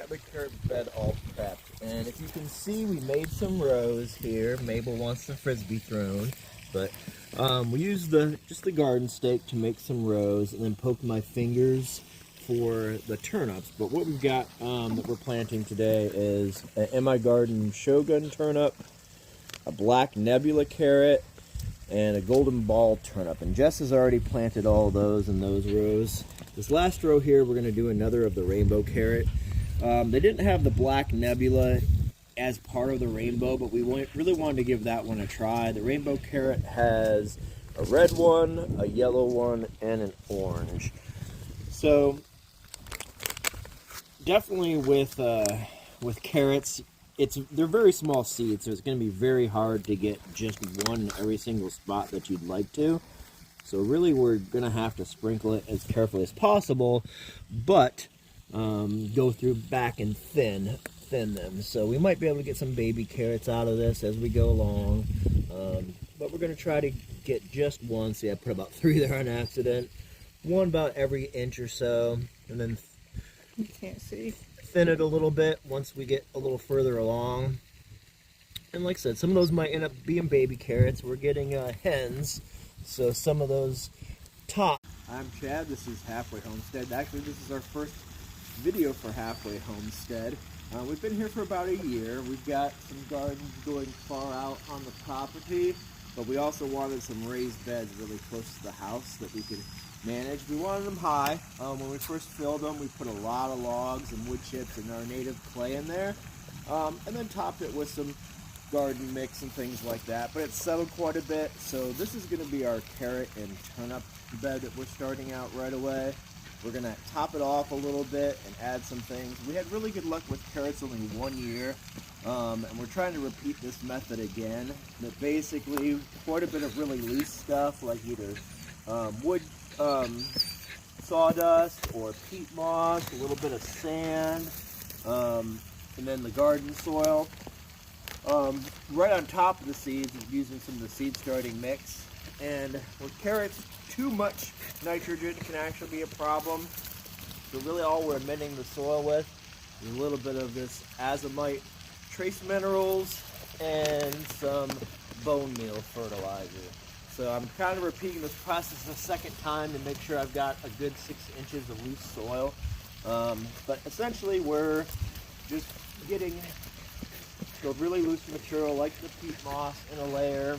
got the carrot bed all prepped, and if you can see, we made some rows here. Mabel wants the frisbee thrown, but we used just the garden stake to make some rows, and then poked my fingers for the turnips. But what we've got that we're planting today is an In My Garden Shogun turnip, a black nebula carrot, and a golden ball turnip. And Jess has already planted all those in those rows. This last row here, we're going to do another of the rainbow carrot. They didn't have the black nebula as part of the rainbow, but we really wanted to give that one a try. The rainbow carrot has a red one, a yellow one, and an orange. So definitely with carrots, they're very small seeds, so it's going to be very hard to get just one in every single spot that you'd like to. So really we're going to have to sprinkle it as carefully as possible, but go through back and thin them. So we might be able to get some baby carrots out of this as we go along, but we're going to try to get just one. See, I put about 3 there on accident. One about every inch or so, and then you can't see. Thin it a little bit once we get a little further along. And like I said, some of those might end up being baby carrots. We're getting hens, so some of those top. I'm Chad, this is Halfway Homestead. Actually, this is our first video for Halfway Homestead. We've been here for about a year. We've got some gardens going far out on the property, but we also wanted some raised beds really close to the house that we could manage. We wanted them high. When we first filled them, we put a lot of logs and wood chips and our native clay in there, and then topped it with some garden mix and things like that. But it's settled quite a bit, so this is going to be our carrot and turnip bed that we're starting out right away. We're going to top it off a little bit and add some things. We had really good luck with carrots only 1 year, and we're trying to repeat this method again. But basically, quite a bit of really loose stuff, like either wood sawdust or peat moss, a little bit of sand, and then the garden soil. Right on top of the seeds, using some of the seed starting mix. And with carrots, too much nitrogen can actually be a problem. So really all we're amending the soil with is a little bit of this azomite trace minerals and some bone meal fertilizer. So I'm kind of repeating this process a second time to make sure I've got a good 6 inches of loose soil. But essentially we're just getting the really loose material like the peat moss in a layer,